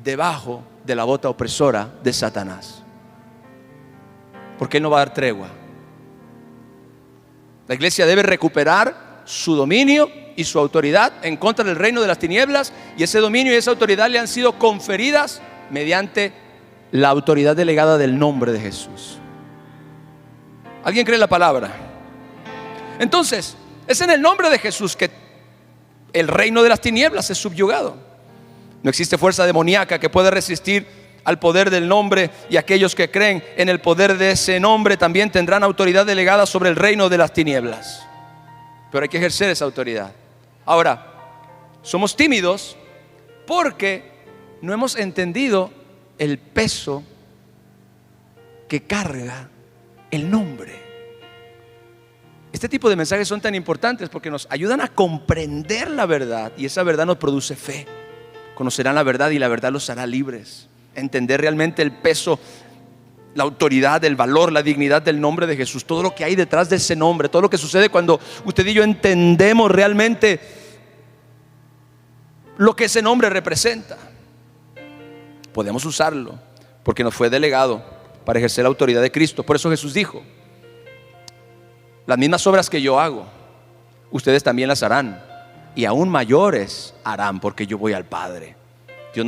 debajo de la bota opresora de Satanás, porque él no va a dar tregua. La iglesia debe recuperar su dominio y su autoridad en contra del reino de las tinieblas, y ese dominio y esa autoridad le han sido conferidas mediante la autoridad delegada del nombre de Jesús. ¿Alguien cree la palabra? Entonces, es en el nombre de Jesús que el reino de las tinieblas es subyugado. No existe fuerza demoníaca que pueda resistir al poder del nombre, y aquellos que creen en el poder de ese nombre también tendrán autoridad delegada sobre el reino de las tinieblas. Pero hay que ejercer esa autoridad. Ahora, somos tímidos porque no hemos entendido el peso que carga el nombre. Este tipo de mensajes son tan importantes porque nos ayudan a comprender la verdad, y esa verdad nos produce fe. Conocerán la verdad y la verdad los hará libres. Entender realmente el peso, la autoridad, el valor, la dignidad del nombre de Jesús, todo lo que hay detrás de ese nombre, todo lo que sucede cuando usted y yo entendemos realmente lo que ese nombre representa. Podemos usarlo porque nos fue delegado para ejercer la autoridad de Cristo. Por eso Jesús dijo: las mismas obras que yo hago, ustedes también las harán, y aún mayores harán, porque yo voy al Padre. Jesús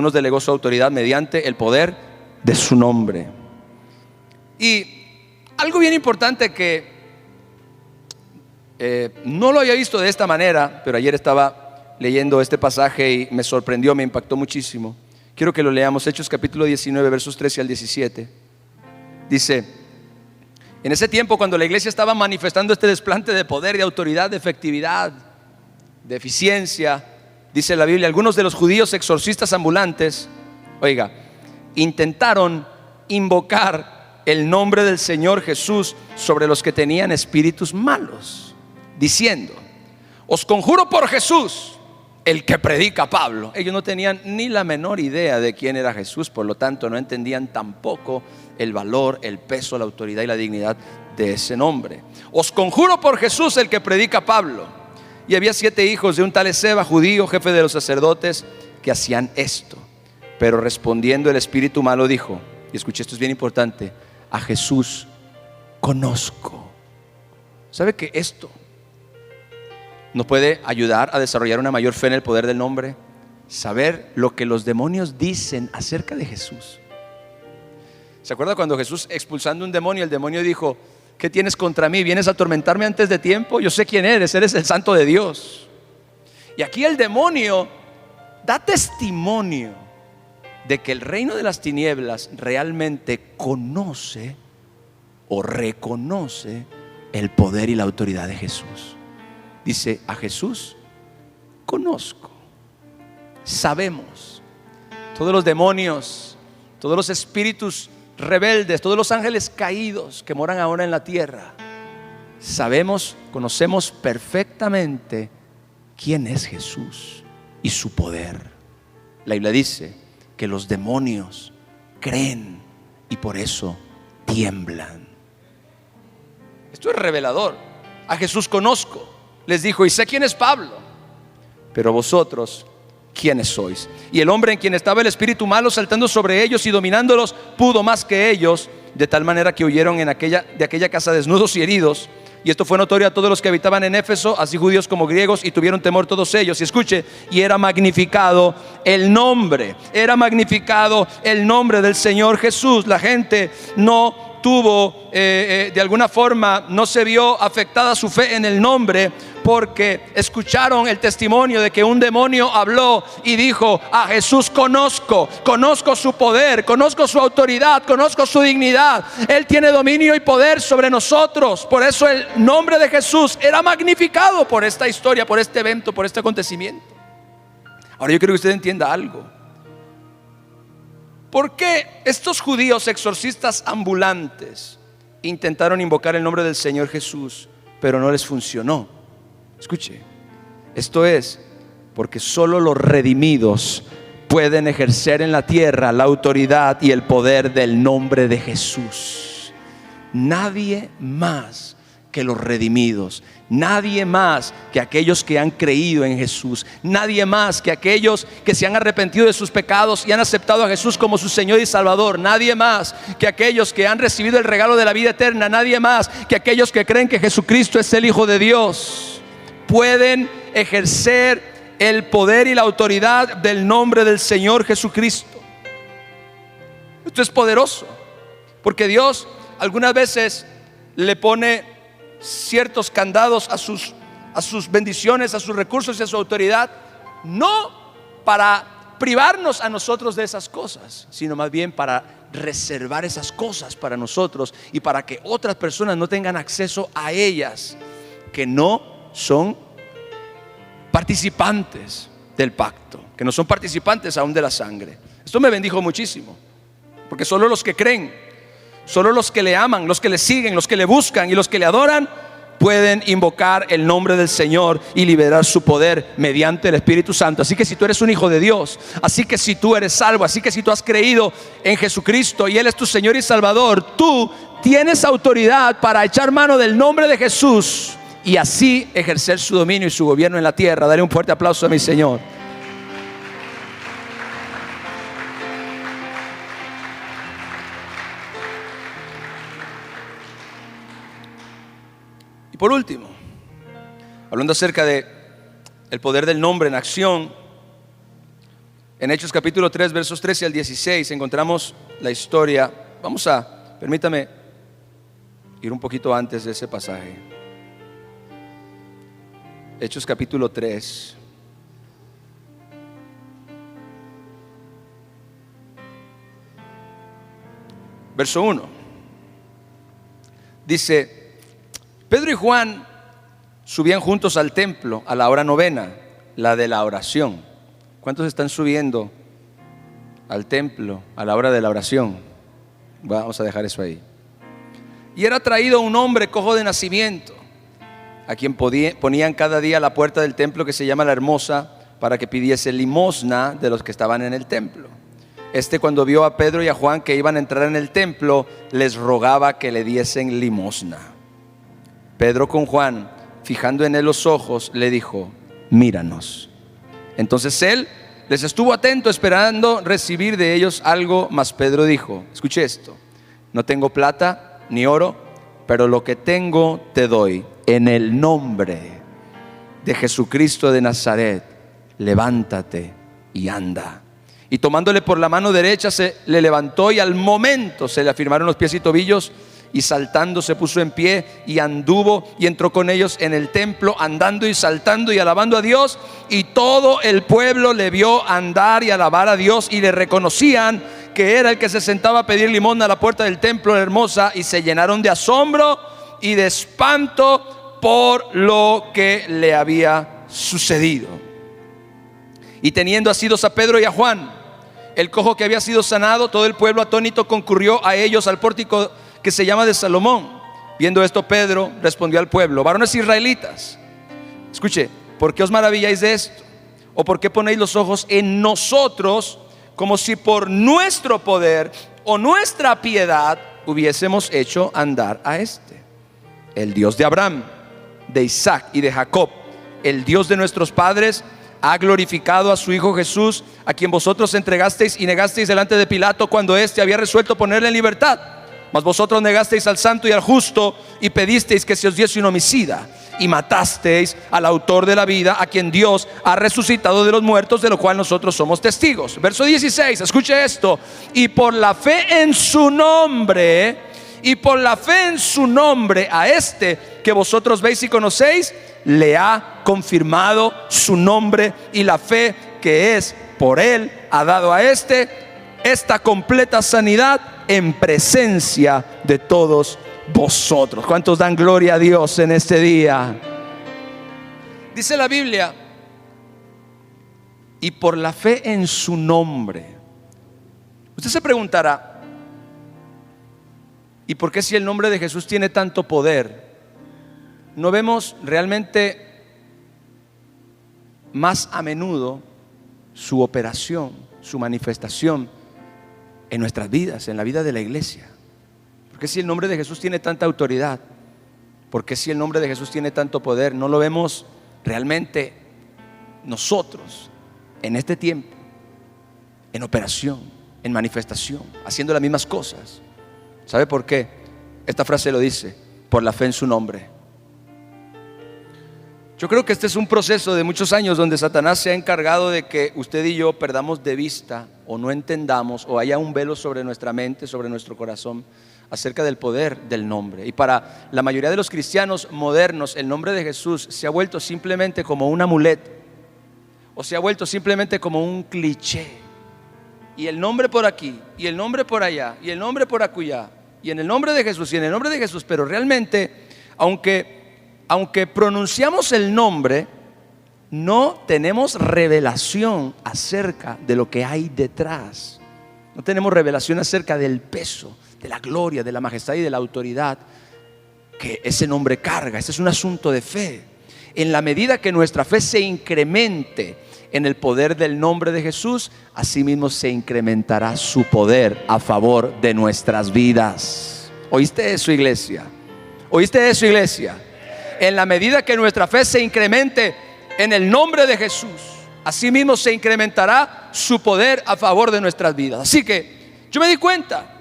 nos delegó su autoridad mediante el poder de su nombre. Y algo bien importante que no lo había visto de esta manera, pero ayer estaba leyendo este pasaje y me sorprendió, me impactó muchísimo. Quiero que lo leamos. Hechos capítulo 19, versos 13 al 17. Dice: en ese tiempo, cuando la iglesia estaba manifestando este desplante de poder, de autoridad, de efectividad, de eficiencia, dice la Biblia, algunos de los judíos exorcistas ambulantes, intentaron invocar el nombre del Señor Jesús sobre los que tenían espíritus malos, diciendo: os conjuro por Jesús, el que predica Pablo. Ellos no tenían ni la menor idea de quién era Jesús, por lo tanto no entendían tampoco el valor, el peso, la autoridad y la dignidad de ese nombre. Os conjuro por Jesús, el que predica Pablo. Y había 7 hijos de un tal Esceva, judío, jefe de los sacerdotes, que hacían esto. Pero respondiendo el espíritu malo dijo, y escuché, esto es bien importante: a Jesús conozco. ¿Sabe que esto nos puede ayudar a desarrollar una mayor fe en el poder del nombre? Saber lo que los demonios dicen acerca de Jesús. ¿Se acuerda cuando Jesús, expulsando un demonio, el demonio dijo: ¿qué tienes contra mí? ¿Vienes a atormentarme antes de tiempo? Yo sé quién eres el Santo de Dios. Y aquí el demonio da testimonio de que el reino de las tinieblas realmente conoce o reconoce el poder y la autoridad de Jesús. Dice: a Jesús conozco. Sabemos. Todos los demonios, todos los espíritus rebeldes, todos los ángeles caídos que moran ahora en la tierra, sabemos, conocemos perfectamente quién es Jesús y su poder. La Biblia dice que los demonios creen y por eso tiemblan. Esto es revelador. A Jesús conozco, les dijo, y sé quién es Pablo, pero vosotros, ¿quiénes sois? Y el hombre en quien estaba el espíritu malo saltando sobre ellos y dominándolos, pudo más que ellos, de tal manera que huyeron de aquella casa desnudos y heridos. Y esto fue notorio a todos los que habitaban en Éfeso, así judíos como griegos, y tuvieron temor todos ellos. Y escuche, y era magnificado el nombre del Señor Jesús. La gente no tuvo, de alguna forma, no se vio afectada su fe en el nombre, porque escucharon el testimonio de que un demonio habló y dijo: a Jesús conozco su poder, conozco su autoridad, conozco su dignidad. Él tiene dominio y poder sobre nosotros. Por eso el nombre de Jesús era magnificado por esta historia, por este evento, por este acontecimiento. Ahora yo quiero que usted entienda algo. ¿Por qué estos judíos exorcistas ambulantes intentaron invocar el nombre del Señor Jesús, pero no les funcionó? Escuche, esto es porque solo los redimidos pueden ejercer en la tierra la autoridad y el poder del nombre de Jesús. Nadie más que los redimidos. Nadie más que aquellos que han creído en Jesús. Nadie más que aquellos que se han arrepentido de sus pecados y han aceptado a Jesús como su Señor y Salvador. Nadie más que aquellos que han recibido el regalo de la vida eterna. Nadie más que aquellos que creen que Jesucristo es el Hijo de Dios pueden ejercer el poder y la autoridad del nombre del Señor Jesucristo. Esto es poderoso, porque Dios algunas veces le pone ciertos candados a sus bendiciones, a sus recursos y a su autoridad, no para privarnos a nosotros de esas cosas, sino más bien para reservar esas cosas para nosotros y para que otras personas no tengan acceso a ellas, que no son participantes del pacto, que no son participantes aún de la sangre. Esto me bendijo muchísimo, porque solo los que creen, solo los que le aman, los que le siguen, los que le buscan y los que le adoran pueden invocar el nombre del Señor y liberar su poder mediante el Espíritu Santo. Así que si tú eres un hijo de Dios, así que si tú eres salvo, así que si tú has creído en Jesucristo y Él es tu Señor y Salvador, tú tienes autoridad para echar mano del nombre de Jesús y así ejercer su dominio y su gobierno en la tierra. Dale un fuerte aplauso a mi Señor. Y por último, hablando acerca de el poder del nombre en acción, en Hechos capítulo 3 versos 13 al 16 encontramos la historia. Permítame ir un poquito antes de ese pasaje. Hechos capítulo 3. Verso 1. Dice: Pedro y Juan subían juntos al templo a la hora novena, la de la oración. ¿Cuántos están subiendo al templo a la hora de la oración? Vamos a dejar eso ahí. Y era traído un hombre cojo de nacimiento, a quien ponían cada día a la puerta del templo, que se llama La Hermosa, para que pidiese limosna de los que estaban en el templo. Cuando vio a Pedro y a Juan que iban a entrar en el templo, les rogaba que le diesen limosna. Pedro con Juan, fijando en él los ojos, le dijo: míranos. Entonces él les estuvo atento, esperando recibir de ellos algo, mas Pedro dijo: escuche esto, no tengo plata ni oro, pero lo que tengo te doy. En el nombre de Jesucristo de Nazaret, levántate y anda. Y tomándole por la mano derecha se le levantó, y al momento se le afirmaron los pies y tobillos, y saltando se puso en pie y anduvo y entró con ellos en el templo, andando y saltando y alabando a Dios. Y todo el pueblo le vio andar y alabar a Dios, y le reconocían que era el que se sentaba a pedir limosna a la puerta del templo, La Hermosa, y se llenaron de asombro y de espanto por lo que le había sucedido. Y teniendo asidos a Pedro y a Juan, el cojo que había sido sanado, todo el pueblo atónito concurrió a ellos al pórtico que se llama de Salomón. Viendo esto, Pedro respondió al pueblo: varones israelitas, escuche, ¿por qué os maravilláis de esto? ¿O por qué ponéis los ojos en nosotros, como si por nuestro poder o nuestra piedad hubiésemos hecho andar a el Dios de Abraham, de Isaac y de Jacob, el Dios de nuestros padres, ha glorificado a su Hijo Jesús, a quien vosotros entregasteis y negasteis delante de Pilato, cuando éste había resuelto ponerle en libertad. Mas vosotros negasteis al santo y al justo, y pedisteis que se os diese un homicida, y matasteis al autor de la vida, a quien Dios ha resucitado de los muertos, de lo cual nosotros somos testigos. Verso 16, escuche esto: y por la fe en su nombre, a que vosotros veis y conocéis, le ha confirmado su nombre, y la fe que es por él ha dado a esta completa sanidad en presencia de todos vosotros. ¿Cuántos dan gloria a Dios en este día? Dice la Biblia: y por la fe en su nombre. Usted se preguntará: ¿y por qué, si el nombre de Jesús tiene tanto poder, no vemos realmente más a menudo su operación, su manifestación en nuestras vidas, en la vida de la iglesia? Porque si el nombre de Jesús tiene tanta autoridad, Porque si el nombre de Jesús tiene tanto poder, no lo vemos realmente nosotros en este tiempo, en operación, en manifestación, haciendo las mismas cosas. ¿Sabe por qué? Esta frase lo dice: por la fe en su nombre. Yo creo que este es un proceso de muchos años donde Satanás se ha encargado de que usted y yo perdamos de vista o no entendamos, o haya un velo sobre nuestra mente, sobre nuestro corazón, acerca del poder del nombre. Y para la mayoría de los cristianos modernos, el nombre de Jesús se ha vuelto simplemente como un amuleto, o se ha vuelto simplemente como un cliché. Y el nombre por aquí, y el nombre por allá, y el nombre por acullá, y en el nombre de Jesús, y en el nombre de Jesús. Pero realmente, aunque pronunciamos el nombre, no tenemos revelación acerca de lo que hay detrás. No tenemos revelación acerca del peso, de la gloria, de la majestad y de la autoridad que ese nombre carga. Este es un asunto de fe. En la medida que nuestra fe se incremente en el poder del nombre de Jesús, asimismo se incrementará su poder a favor de nuestras vidas. ¿Oíste eso, iglesia? ¿Oíste eso, iglesia? En la medida que nuestra fe se incremente en el nombre de Jesús, asimismo se incrementará su poder a favor de nuestras vidas. Así que yo me di cuenta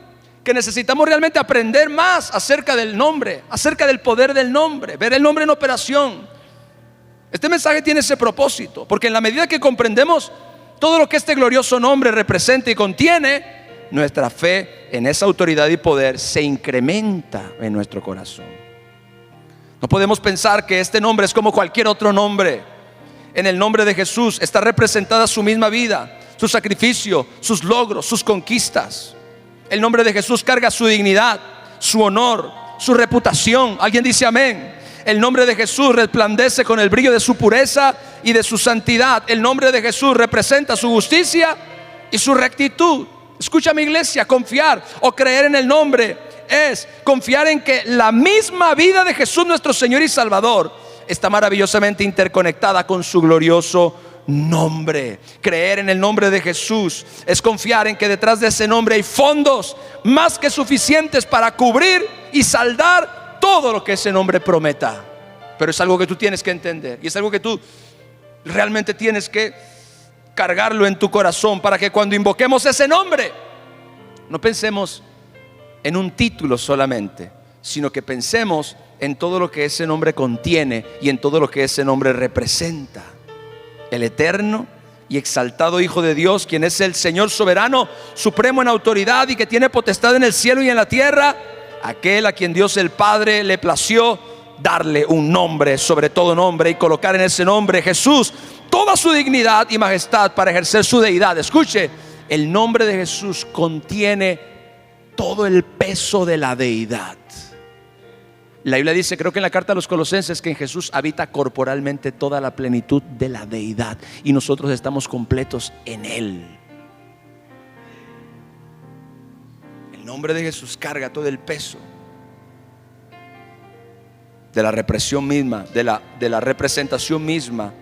que necesitamos realmente aprender más acerca del nombre, acerca del poder del nombre, ver el nombre en operación. Este mensaje tiene ese propósito, porque en la medida que comprendemos todo lo que este glorioso nombre representa y contiene, nuestra fe en esa autoridad y poder se incrementa en nuestro corazón. No podemos pensar que este nombre es como cualquier otro nombre. En el nombre de Jesús está representada su misma vida, su sacrificio, sus logros, sus conquistas. El nombre de Jesús carga su dignidad, su honor, su reputación. ¿Alguien dice amén? El nombre de Jesús resplandece con el brillo de su pureza y de su santidad. El nombre de Jesús representa su justicia y su rectitud. Escucha, mi iglesia, confiar o creer en el nombre es confiar en que la misma vida de Jesús, nuestro Señor y Salvador, está maravillosamente interconectada con su glorioso nombre. Creer en el nombre de Jesús es confiar en que detrás de ese nombre hay fondos más que suficientes para cubrir y saldar todo lo que ese nombre prometa. Pero es algo que tú tienes que entender, y es algo que tú realmente tienes que cargarlo en tu corazón, para que cuando invoquemos ese nombre no pensemos en un título solamente, sino que pensemos en todo lo que ese nombre contiene y en todo lo que ese nombre representa. El eterno y exaltado Hijo de Dios, quien es el Señor soberano, supremo en autoridad y que tiene potestad en el cielo y en la tierra, aquel a quien Dios el Padre le plació darle un nombre sobre todo nombre y colocar en ese nombre, Jesús, toda su dignidad y majestad para ejercer su deidad. Escuche, el nombre de Jesús contiene todo el peso de la deidad. La Biblia dice, creo que en la carta a los Colosenses, que en Jesús habita corporalmente toda la plenitud de la deidad, y nosotros estamos completos en Él. El nombre de Jesús carga todo el peso de la represión misma, de la representación misma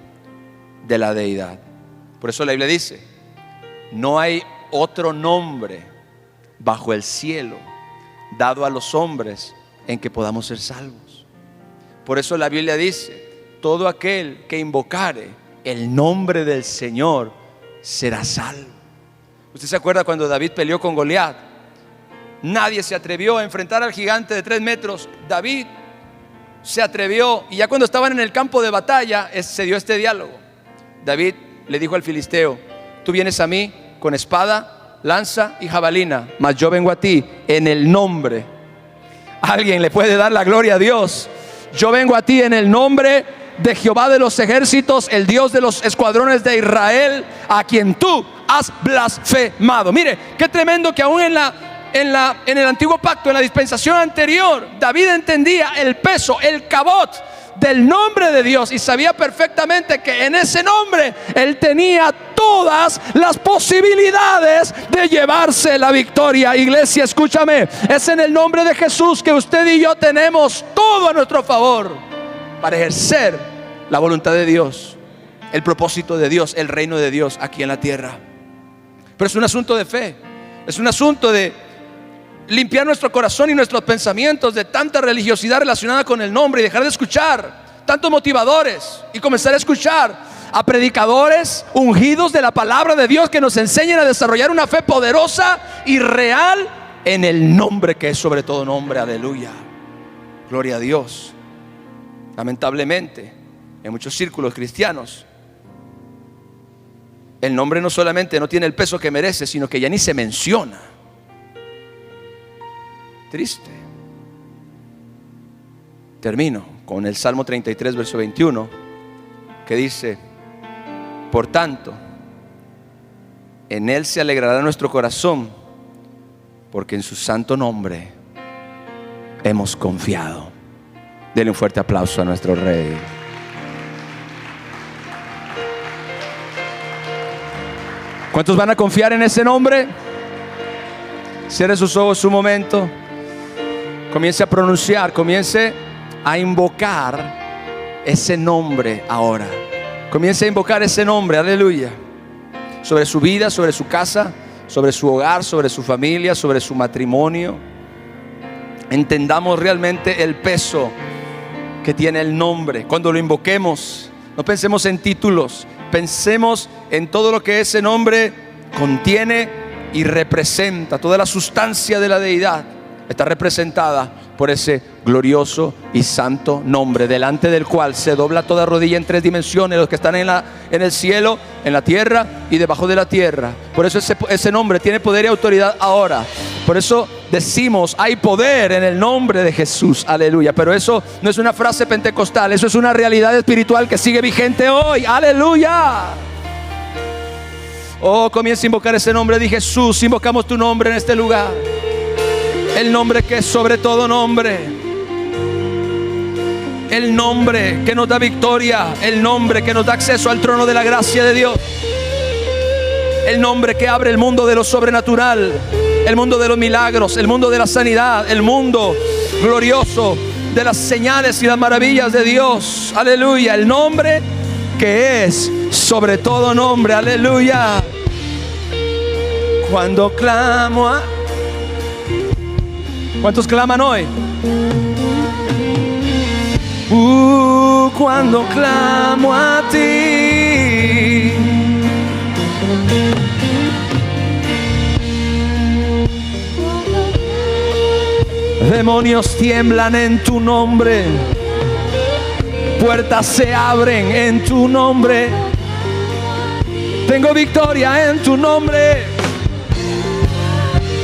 de la deidad. Por eso la Biblia dice, no hay otro nombre bajo el cielo dado a los hombres en que podamos ser salvos. Por eso la Biblia dice, todo aquel que invocare el nombre del Señor será salvo. ¿Usted se acuerda cuando David peleó con Goliat? Nadie se atrevió a enfrentar al gigante de 3 metros. David se atrevió, y ya cuando estaban en el campo de batalla se dio este diálogo. David le dijo al filisteo, tú vienes a mí con espada, lanza y jabalina, mas yo vengo a ti en el nombre. Alguien le puede dar la gloria a Dios. Yo vengo a ti en el nombre de Jehová de los ejércitos, el Dios de los escuadrones de Israel, a quien tú has blasfemado. Mire, qué tremendo que aún en el antiguo pacto, en la dispensación anterior, David entendía el peso, el cabot del nombre de Dios, y sabía perfectamente que en ese nombre él tenía todas las posibilidades de llevarse la victoria. Iglesia, escúchame, es en el nombre de Jesús que usted y yo tenemos todo a nuestro favor para ejercer la voluntad de Dios, el propósito de Dios, el reino de Dios aquí en la tierra. Pero es un asunto de fe, es un asunto de limpiar nuestro corazón y nuestros pensamientos de tanta religiosidad relacionada con el nombre y dejar de escuchar tantos motivadores y comenzar a escuchar a predicadores ungidos de la palabra de Dios que nos enseñen a desarrollar una fe poderosa y real en el nombre que es sobre todo nombre. Aleluya, gloria a Dios. Lamentablemente, en muchos círculos cristianos, el nombre no solamente no tiene el peso que merece, sino que ya ni se menciona. Triste. Termino con el Salmo 33, verso 21, que dice: por tanto, en Él se alegrará nuestro corazón, porque en su santo nombre hemos confiado. Denle un fuerte aplauso a nuestro Rey. ¿Cuántos van a confiar en ese nombre? Cierre sus ojos un momento. Comience a pronunciar, comience a invocar ese nombre ahora. Comience a invocar ese nombre, aleluya, sobre su vida, sobre su casa, sobre su hogar, sobre su familia, sobre su matrimonio. Entendamos realmente el peso que tiene el nombre. Cuando lo invoquemos, no pensemos en títulos, pensemos en todo lo que ese nombre contiene y representa. Toda la sustancia de la deidad está representada por ese glorioso y santo nombre, delante del cual se dobla toda rodilla en tres dimensiones, los que están en el cielo, en la tierra y debajo de la tierra. Por eso ese nombre tiene poder y autoridad ahora. Por eso decimos: hay poder en el nombre de Jesús, aleluya. Pero eso no es una frase pentecostal, eso es una realidad espiritual que sigue vigente hoy, aleluya. Oh, comienza a invocar ese nombre de Jesús. Invocamos tu nombre en este lugar, el nombre que es sobre todo nombre, el nombre que nos da victoria, el nombre que nos da acceso al trono de la gracia de Dios, el nombre que abre el mundo de lo sobrenatural, el mundo de los milagros, el mundo de la sanidad, el mundo glorioso de las señales y las maravillas de Dios, aleluya. El nombre que es sobre todo nombre, aleluya. Cuando clamo a... ¿Cuántos claman hoy? Cuando clamo a ti, demonios tiemblan en tu nombre, puertas se abren en tu nombre, tengo victoria en tu nombre,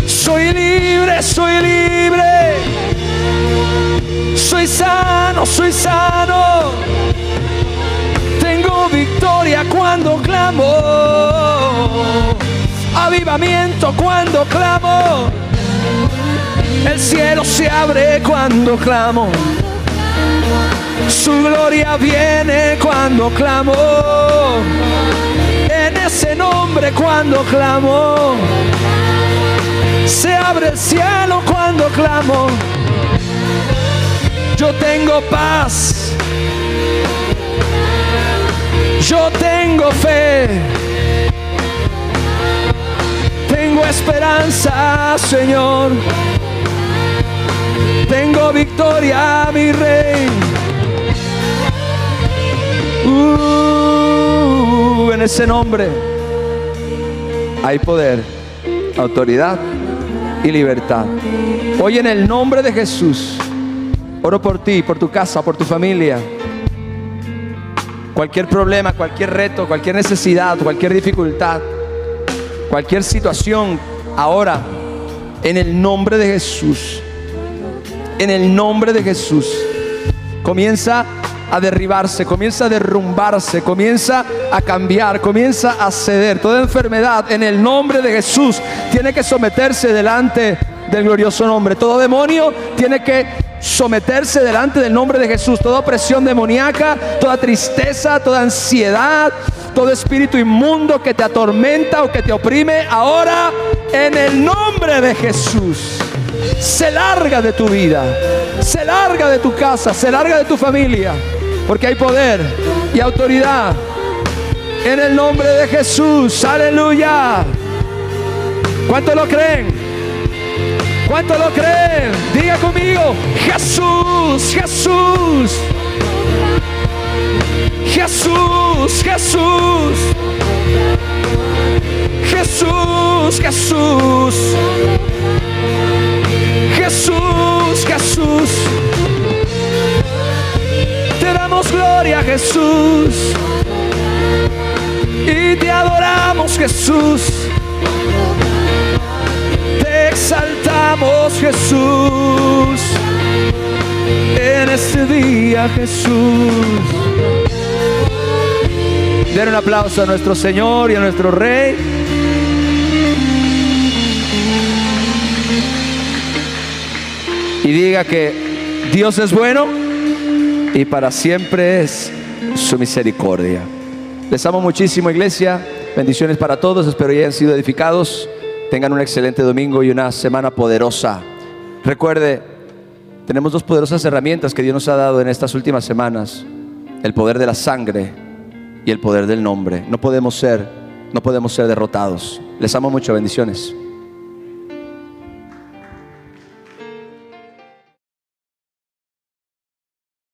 soy libre, soy libre, soy sano, tengo victoria cuando clamo, avivamiento cuando clamo, el cielo se abre cuando clamo, su gloria viene cuando clamo, en ese nombre cuando clamo, se abre el cielo cuando clamo. Yo tengo paz, yo tengo fe, tengo esperanza, Señor, tengo victoria, mi Rey. En ese nombre hay poder, autoridad y libertad. Hoy, en el nombre de Jesús, oro por ti, por tu casa, por tu familia. Cualquier problema, cualquier reto, cualquier necesidad, cualquier dificultad, cualquier situación, ahora, en el nombre de Jesús, en el nombre de Jesús, comienza a derribarse, comienza a derrumbarse, comienza a cambiar, comienza a ceder. Toda enfermedad, en el nombre de Jesús, tiene que someterse delante del glorioso nombre. Todo demonio tiene que someterse delante del nombre de Jesús. Toda opresión demoníaca, toda tristeza, toda ansiedad, todo espíritu inmundo que te atormenta o que te oprime, ahora, en el nombre de Jesús, se larga de tu vida, se larga de tu casa, se larga de tu familia, porque hay poder y autoridad en el nombre de Jesús, aleluya. ¿Cuántos lo creen? ¿Cuánto lo creen? Diga conmigo, Jesús, Jesús. Jesús, Jesús. Jesús, Jesús. Jesús, Jesús. Te damos gloria, Jesús. Y te adoramos, Jesús. Te exaltamos, Jesús. En este día, Jesús. Den un aplauso a nuestro Señor y a nuestro Rey. Y diga que Dios es bueno y para siempre es su misericordia. Les amo muchísimo, iglesia. Bendiciones para todos. Espero que hayan sido edificados. Tengan un excelente domingo y una semana poderosa. Recuerde, tenemos dos poderosas herramientas que Dios nos ha dado en estas últimas semanas: el poder de la sangre y el poder del nombre. No podemos ser derrotados. Les amo mucho. Bendiciones.